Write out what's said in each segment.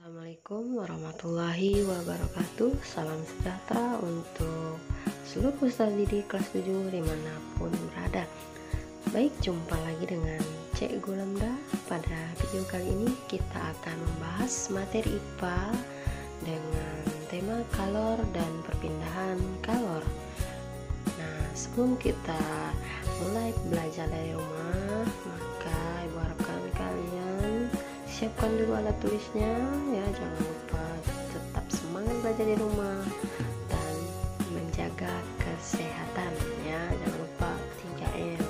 Assalamualaikum warahmatullahi wabarakatuh. Salam sejahtera untuk seluruh peserta didik kelas 7 dimanapun berada. Baik, jumpa lagi dengan Cik Gulamda. Pada video kali ini kita akan membahas materi IPA dengan tema kalor dan perpindahan kalor. Nah, sebelum kita mulai belajar dari rumah, maka ibu harapkan kalian siapkan dulu alat tulisnya ya, jangan lupa tetap semangat belajar di rumah dan menjaga kesehatan ya, jangan lupa 3M,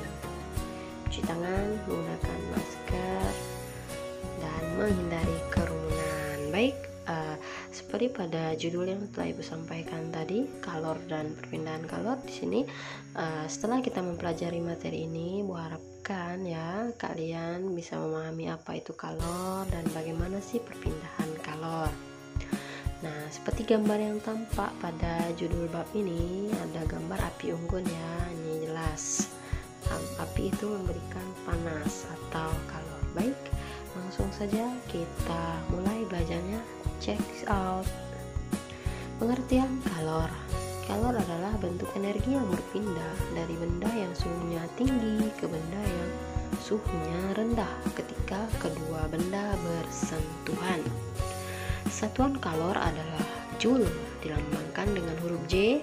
cuci tangan, menggunakan masker dan menghindari kerumunan. Baik, seperti pada judul yang telah ibu sampaikan tadi, kalor dan perpindahan kalor. Di sini setelah kita mempelajari materi ini, ibu harapkan ya kalian bisa memahami apa itu kalor dan bagaimana sih perpindahan kalor. Nah, seperti gambar yang tampak pada judul bab ini, ada gambar api unggun ya, ini jelas api itu memberikan panas atau kalor. Baik, langsung saja kita mulai belajarnya. Check this out. Pengertian kalor. Kalor adalah bentuk energi yang berpindah dari benda yang suhunya tinggi ke benda yang suhunya rendah ketika kedua benda bersentuhan. Satuan kalor adalah joule, dilambangkan dengan huruf J,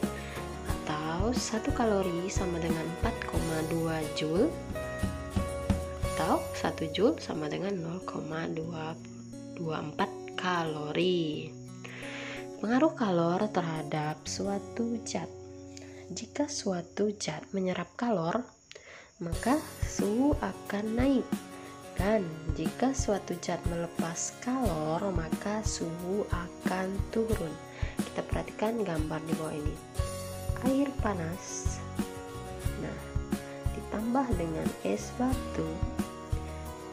atau 1 kalori sama dengan 4,2 joule, atau 1 joule sama dengan 0,224 kalori. Pengaruh kalor terhadap suatu zat. Jika suatu zat menyerap kalor, maka suhu akan naik, dan jika suatu zat melepas kalor, maka suhu akan turun. Kita perhatikan gambar di bawah ini. Air panas, nah, ditambah dengan es batu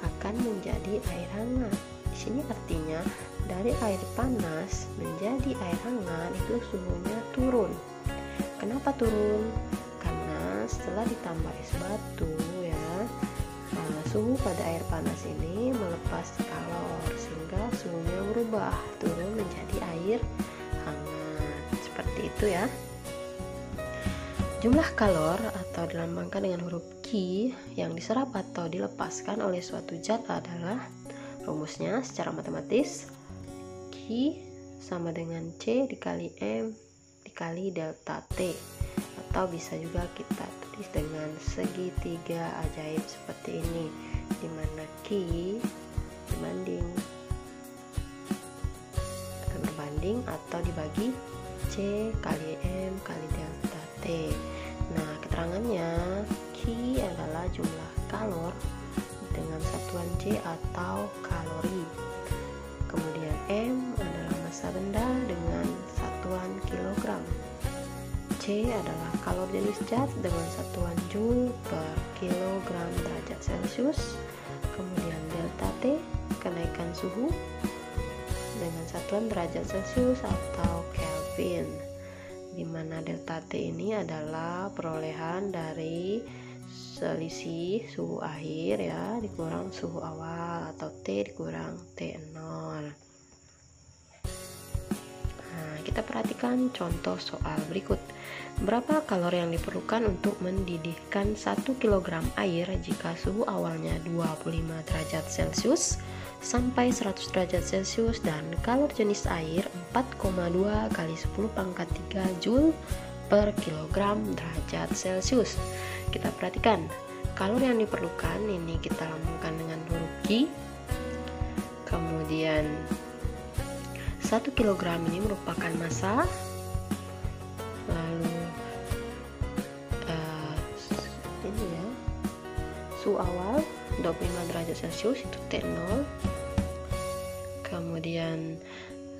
akan menjadi air hangat. Di sini artinya dari air panas menjadi air hangat itu suhunya turun. Kenapa turun? Karena setelah ditambah es batu ya, suhu pada air panas ini melepas kalor sehingga suhunya berubah, turun menjadi air hangat. Seperti itu ya. Jumlah kalor atau dilambangkan dengan huruf Q yang diserap atau dilepaskan oleh suatu zat adalah, rumusnya secara matematis, Q sama dengan C dikali M dikali delta T, atau bisa juga kita tulis dengan segitiga ajaib seperti ini, di mana Q berbanding atau dibagi C kali M kali delta T. Nah, keterangannya Q adalah jumlah kalor dengan satuan J atau kalori. Kemudian M adalah massa benda dengan satuan kilogram. C adalah kalor jenis zat dengan satuan joule per kilogram derajat Celcius. Kemudian delta T, kenaikan suhu dengan satuan derajat Celcius atau Kelvin, di mana delta T ini adalah perolehan dari selisih suhu akhir ya dikurang suhu awal, atau T dikurang T0. Nah, kita perhatikan contoh soal berikut. Berapa kalori yang diperlukan untuk mendidihkan 1 kg air jika suhu awalnya 25 derajat Celcius sampai 100 derajat Celcius dan kalor jenis air 4,2 kali 10 pangkat 3 joule per kilogram derajat Celcius. Kita perhatikan kalori yang diperlukan ini kita lambangkan dengan huruf Q. Kemudian 1 kg ini merupakan massa, lalu ini ya, suhu awal 25 derajat Celcius itu T0. Kemudian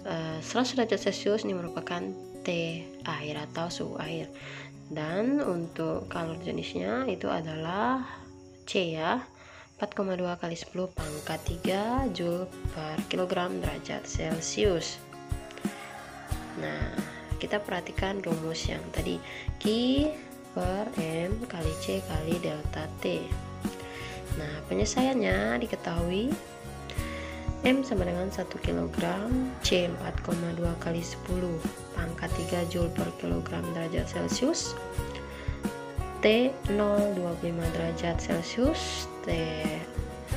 100 derajat Celcius ini merupakan T air atau suhu air. Dan untuk kalor jenisnya itu adalah C ya, 4,2 kali 10 pangkat 3 joule per kilogram derajat Celcius. Nah, kita perhatikan rumus yang tadi, Q per M kali C kali delta T. Nah, penyelesaiannya diketahui M sama dengan 1 kg, C 4,2 kali 10 pangkat 3 Joule per kilogram derajat Celcius, T 0,25 derajat Celcius, T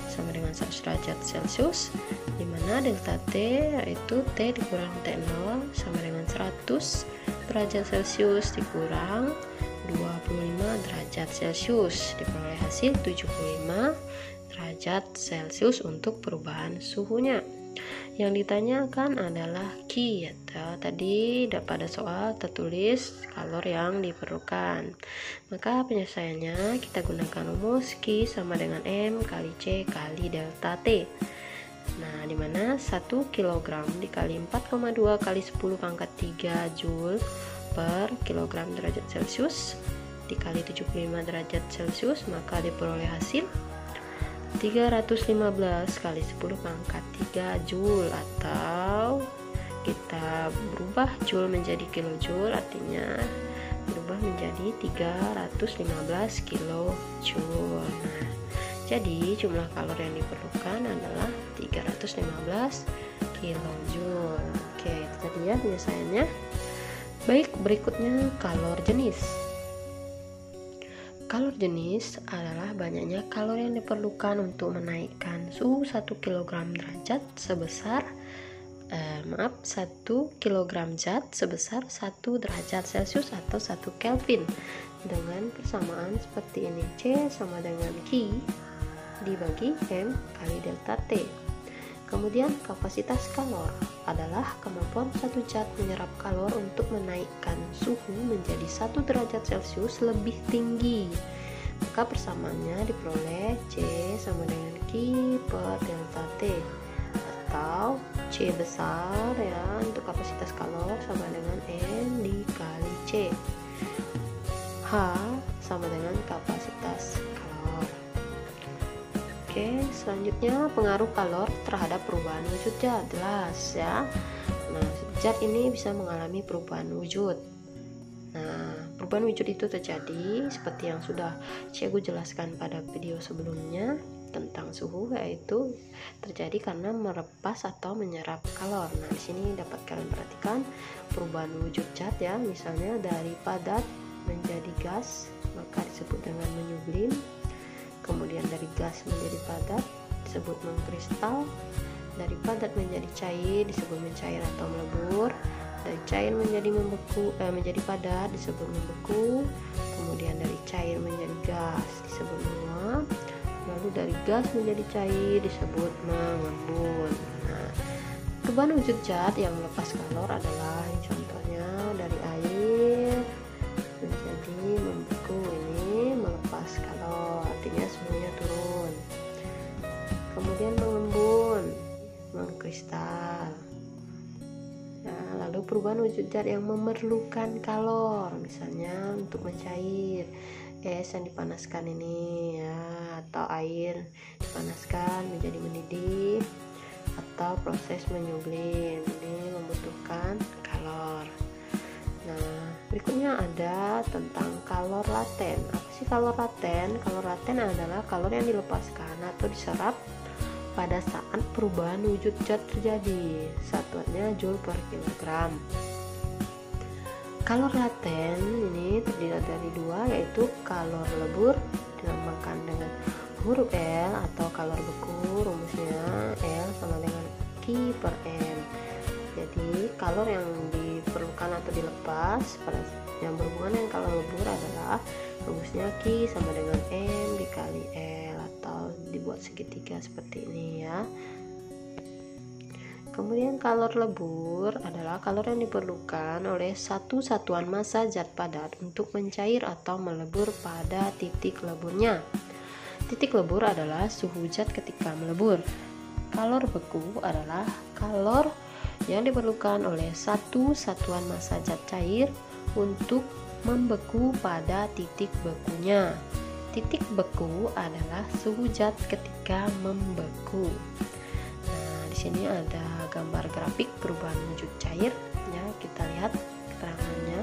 sama dengan 100 derajat Celcius, dimana delta T yaitu T dikurang T0 sama dengan 100 derajat Celcius dikurang 25 derajat Celcius, diperoleh hasil 75 derajat Celcius untuk perubahan suhunya. Yang ditanyakan adalah Q, atau tadi pada soal tertulis kalor yang diperlukan. Maka penyelesaiannya kita gunakan rumus Q sama dengan M kali C kali delta T. Nah, dimana 1 kg dikali 4,2 kali 10 pangkat 3 Joule per kilogram derajat Celcius dikali 75 derajat Celcius, maka diperoleh hasil 315 kali 10 pangkat 3 Joule, atau kita berubah Joule menjadi kilojoule, artinya berubah menjadi 315 kilojoule. Nah, jadi jumlah kalor yang diperlukan adalah 315 kilojoule. Oke, itu tadi ya penyelesaiannya. Baik, berikutnya kalor jenis. Kalor jenis adalah banyaknya kalor yang diperlukan untuk menaikkan suhu 1 kg derajat sebesar 1 kg zat sebesar 1 derajat Celcius atau 1 Kelvin, dengan persamaan seperti ini. C sama dengan Q dibagi M kali delta T. Kemudian kapasitas kalor adalah kemampuan satu zat menyerap kalor untuk menaikkan suhu menjadi 1 derajat Celcius lebih tinggi. Maka persamaannya diperoleh C sama dengan Q per delta T, atau C besar ya untuk kapasitas kalor sama dengan M dikali C. H sama dengan kapasitas kalor. Oke, selanjutnya pengaruh kalor terhadap perubahan wujud zat, jelas ya. Nah, zat ini bisa mengalami perubahan wujud. Nah, perubahan wujud itu terjadi seperti yang sudah Cikgu jelaskan pada video sebelumnya tentang suhu, yaitu terjadi karena melepas atau menyerap kalor. Nah, di sini dapat kalian perhatikan perubahan wujud zat ya, misalnya dari padat menjadi gas maka disebut dengan menyublim. Kemudian dari gas menjadi padat disebut mengkristal, dari padat menjadi cair disebut mencair atau melebur, dari cair menjadi menjadi padat disebut membeku, kemudian dari cair menjadi gas disebut menguap, lalu dari gas menjadi cair disebut mengembun. Nah, perubahan wujud zat yang melepas kalor adalah contohnya dari air menjadi membeku, ini melepas kalor, artinya suhunya turun. Kemudian mengembun, mengkristal. Nah, lalu perubahan wujud zat yang memerlukan kalor, misalnya untuk mencair, es yang dipanaskan ini ya, atau air dipanaskan menjadi mendidih, atau proses menyublim, ini membutuhkan kalor. Nah, berikutnya ada tentang kalor laten. Apa sih kalor laten? Kalor laten adalah kalor yang dilepaskan atau diserap pada saat perubahan wujud zat terjadi. Satuannya Joule per kilogram. Kalor laten ini terdiri dari dua, yaitu kalor lebur dilambangkan dengan huruf L, atau kalor beku rumusnya L sama dengan Q per M. Jadi kalor yang diperlukan atau dilepas pada yang berhubungan dengan kalor lebur adalah rumusnya Q sama dengan M dikali L, atau dibuat segitiga seperti ini ya. Kemudian kalor lebur adalah kalor yang diperlukan oleh satu satuan massa zat padat untuk mencair atau melebur pada titik leburnya. Titik lebur adalah suhu zat ketika melebur. Kalor beku adalah kalor yang diperlukan oleh satu satuan massa zat cair untuk membeku pada titik bekunya. Titik beku adalah suhu zat ketika membeku. Nah, di sini ada gambar grafik perubahan wujud cair ya, kita lihat keterangannya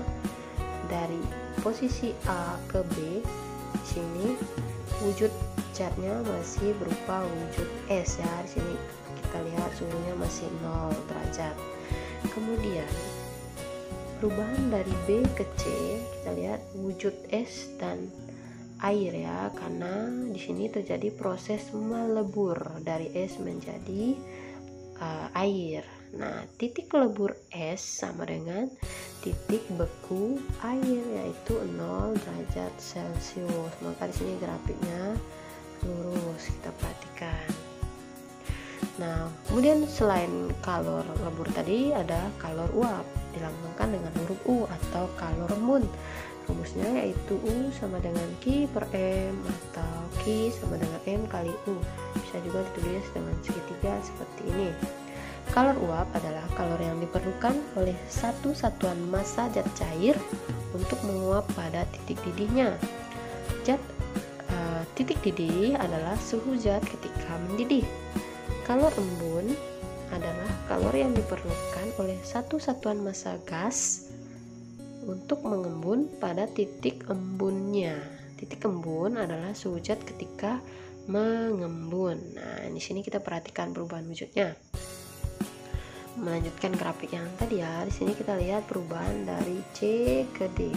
dari posisi A ke B. Di sini wujud zatnya masih berupa wujud es ya. Di sini kita lihat suhunya masih 0 derajat. Kemudian perubahan dari B ke C, kita lihat wujud es dan air ya, karena di sini terjadi proses melebur dari es menjadi air. Nah, titik lebur es sama dengan titik beku air, yaitu 0 derajat Celcius. Maka di sini grafiknya lurus, kita perhatikan. Nah, kemudian selain kalor lebur tadi ada kalor uap, dilambangkan dengan huruf U atau kalor embun. Rumusnya yaitu U sama dengan Q per M atau Q sama dengan M kali U. Bisa juga ditulis dengan segitiga seperti ini. Kalor uap adalah kalor yang diperlukan oleh satu satuan massa zat cair untuk menguap pada titik didihnya. Titik didih adalah suhu zat ketika mendidih. Kalor embun adalah kalor yang diperlukan oleh satu satuan massa gas untuk mengembun pada titik embunnya. Titik embun adalah suhu zat ketika mengembun. Nah, di sini kita perhatikan perubahan wujudnya. Melanjutkan grafik yang tadi ya, di sini kita lihat perubahan dari C ke D.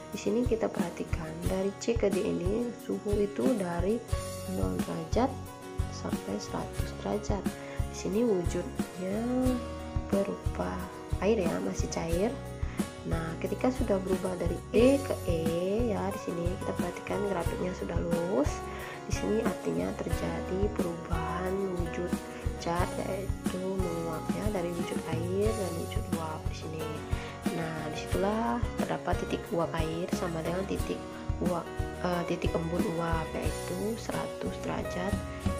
Di sini kita perhatikan dari C ke D ini suhu itu dari 0 derajat sampai 100 derajat. Di sini wujudnya berupa air ya, masih cair. Nah, ketika sudah berubah dari E ke E ya, di sini kita perhatikan grafiknya sudah lurus. Di sini artinya terjadi perubahan wujud zat, yaitu menguap ya, dari wujud air dan wujud uap di sini. Nah, disitulah terdapat titik uap air sama dengan titik embun uap, yaitu 100 derajat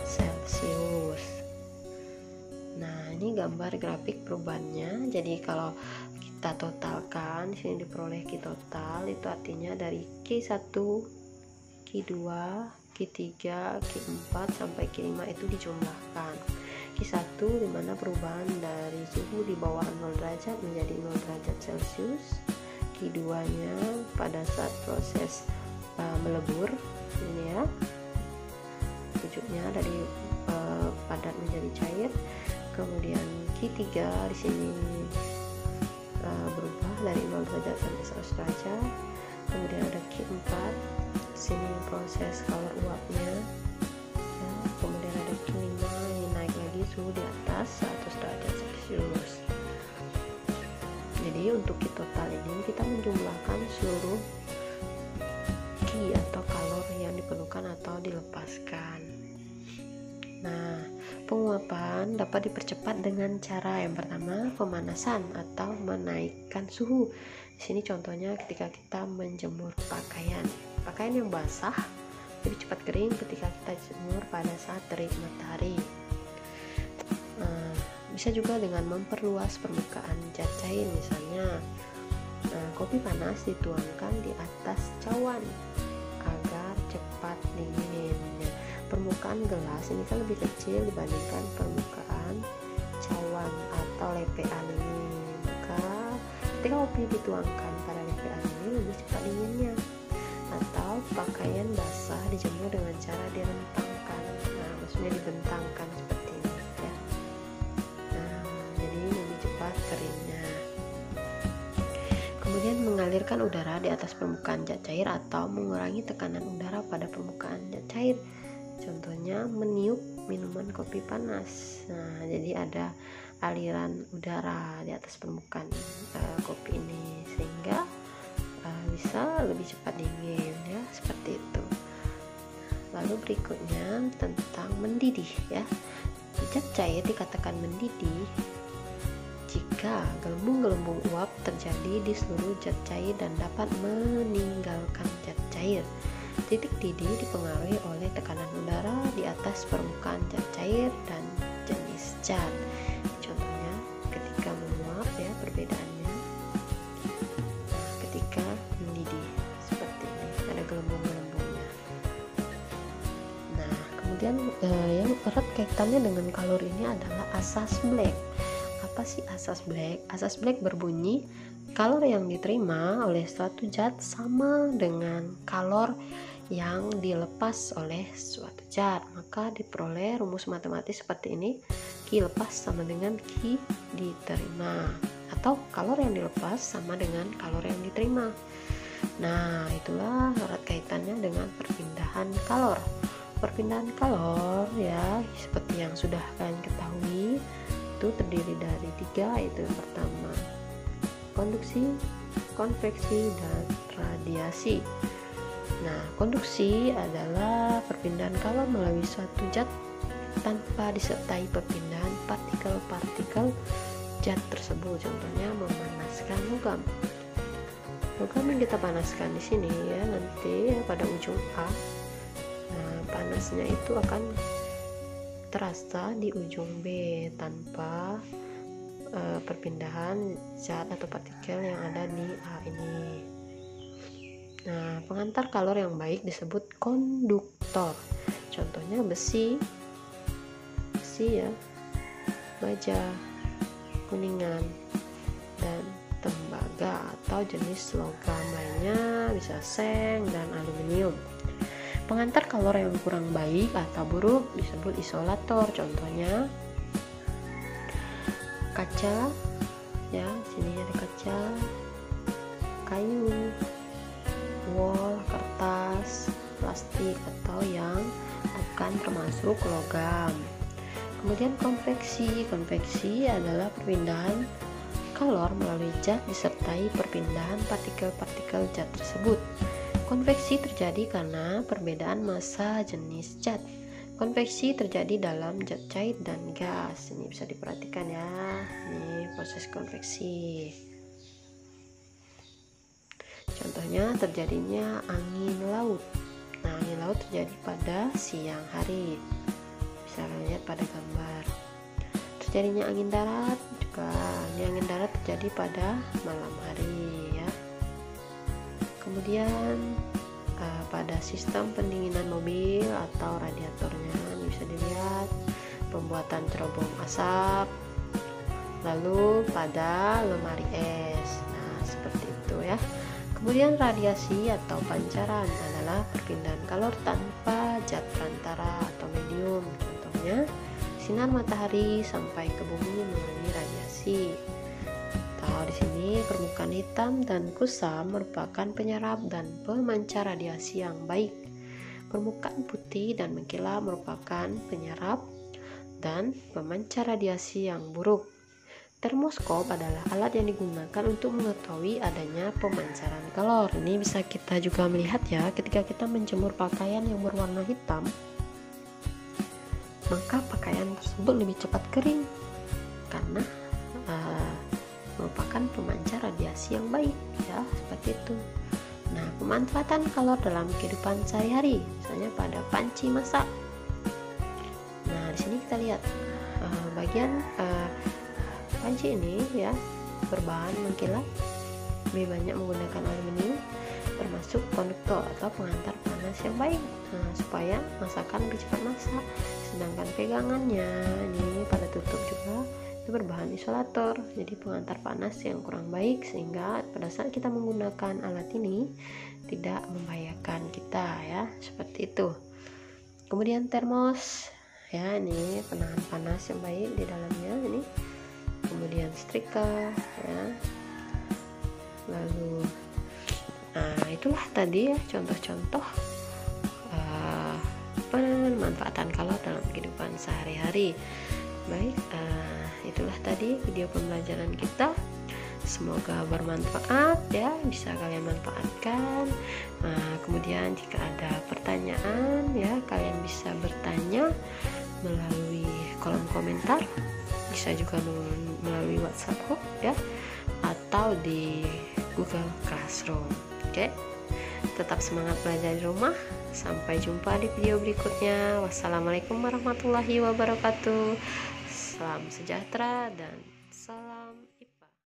Celcius. Nah, ini gambar grafik perubahannya. Jadi kalau kita totalkan, di sini diperoleh Q total, itu artinya dari Q1, Q2, Q3, Q4 sampai Q5 itu dijumlahkan. Q1 dimana perubahan dari suhu di bawah 0 derajat menjadi 0 derajat Celcius. Q2 nya pada saat proses melebur ini ya, wujudnya dari padat menjadi cair. Kemudian Q3 di sini berubah dari 0 derajat sampai 100 derajat. Kemudian ada Q4, di sini proses kalor uapnya ya. Kemudian ada Q5, ini naik lagi suhu di atas 100 derajat Celcius. Jadi untuk Q total ini kita menjumlahkan seluruh Q atau kalor yang diperlukan atau dilepaskan. Nah, penguapan dapat dipercepat dengan cara yang pertama, pemanasan atau menaikkan suhu. Di sini contohnya ketika kita menjemur pakaian yang basah, jadi cepat kering ketika kita jemur pada saat terik matahari. Bisa juga dengan memperluas permukaan zat cair, misalnya kopi panas dituangkan di atas cawan agar cepat dingin. Permukaan gelas ini kan lebih kecil dibandingkan permukaan cawan atau lepean ini, maka ketika kopi dituangkan pada lepean ini lebih cepat dinginnya. Atau pakaian basah dijemur dengan cara direntangkan, nah maksudnya dibentangkan seperti ini ya. Nah, jadi lebih cepat keringnya. Kemudian mengalirkan udara di atas permukaan zat cair atau mengurangi tekanan udara pada permukaan zat cair. Contohnya meniup minuman kopi panas. Nah, jadi ada aliran udara di atas permukaan kopi ini sehingga bisa lebih cepat dingin ya, seperti itu. Lalu berikutnya tentang mendidih ya. Zat cair dikatakan mendidih jika gelembung-gelembung uap terjadi di seluruh zat cair dan dapat meninggalkan zat cair. Titik didih dipengaruhi oleh tekanan udara di atas permukaan zat cair dan jenis zat. Contohnya ketika menguap ya, perbedaannya. Nah, ketika mendidih seperti ini, ada gelembung-gelembungnya. Nah, kemudian yang erat kaitannya dengan kalor ini adalah asas Black. Apa sih asas Black? Asas Black berbunyi kalor yang diterima oleh suatu zat sama dengan kalor yang dilepas oleh suatu zat. Maka diperoleh rumus matematis seperti ini. Ki lepas sama dengan Ki diterima, atau kalor yang dilepas sama dengan kalor yang diterima. Nah, itulah erat kaitannya dengan perpindahan kalor. Perpindahan kalor ya, seperti yang sudah kalian ketahui, itu terdiri dari 3, yaitu yang pertama konduksi, konveksi, dan radiasi. Nah, konduksi adalah perpindahan kalor melalui suatu zat tanpa disertai perpindahan partikel-partikel zat tersebut. Contohnya memanaskan logam. Logam yang kita panaskan di sini ya, nanti ya, pada ujung A. Nah, panasnya itu akan terasa di ujung B tanpa perpindahan zat atau partikel yang ada di A ini. Nah, pengantar kalor yang baik disebut konduktor. Contohnya besi ya, baja, kuningan, dan tembaga, atau jenis logam lainnya bisa seng dan aluminium. Pengantar kalor yang kurang baik atau buruk disebut isolator. Contohnya kaca ya, sini ada kaca, kayu, wol, kertas, plastik, atau yang akan termasuk logam. Kemudian konveksi adalah perpindahan kalor melalui zat disertai perpindahan partikel-partikel zat tersebut. Konveksi terjadi karena perbedaan massa jenis zat. Konveksi terjadi dalam zat cair dan gas. Ini bisa diperhatikan ya, ini proses konveksi. Contohnya terjadinya angin laut. Nah, angin laut terjadi pada siang hari. Bisa lihat pada gambar. Terjadinya angin darat juga. Ini angin darat terjadi pada malam hari ya. Kemudian pada sistem pendinginan mobil atau radiatornya, ini bisa dilihat pembuatan cerobong asap. Lalu pada lemari es. Nah, seperti itu ya. Kemudian radiasi atau pancaran adalah perpindahan kalor tanpa zat perantara atau medium. Contohnya sinar matahari sampai ke bumi melalui radiasi. Atau di sini permukaan hitam dan kusam merupakan penyerap dan pemancar radiasi yang baik. Permukaan putih dan mengkilap merupakan penyerap dan pemancar radiasi yang buruk. Termoskop adalah alat yang digunakan untuk mengetahui adanya pemancaran kalor. Ini bisa kita juga melihat ya, ketika kita menjemur pakaian yang berwarna hitam, maka pakaian tersebut lebih cepat kering karena merupakan pemancar radiasi yang baik ya, seperti itu. Nah, pemanfaatan kalor dalam kehidupan sehari-hari, misalnya pada panci masak. Nah, di sini kita lihat bagian panci ini ya berbahan mengkilap, lebih banyak menggunakan aluminium, termasuk konduktor atau pengantar panas yang baik, supaya masakan lebih cepat masak. Sedangkan pegangannya ini pada tutup juga itu berbahan isolator, jadi pengantar panas yang kurang baik, sehingga pada saat kita menggunakan alat ini tidak membahayakan kita ya, seperti itu. Kemudian termos ya, ini penahan panas yang baik di dalamnya ini. Kemudian setrika ya, lalu itulah tadi ya contoh-contoh pemanfaatan kalor dalam kehidupan sehari-hari. Baik, itulah tadi video pembelajaran kita, semoga bermanfaat ya, bisa kalian manfaatkan. Kemudian jika ada pertanyaan ya, kalian bisa bertanya melalui kolom komentar, bisa juga melalui WhatsApp group ya, atau di Google Classroom. Oke, tetap semangat belajar di rumah. Sampai jumpa di video berikutnya. Wassalamualaikum warahmatullahi wabarakatuh. Salam sejahtera dan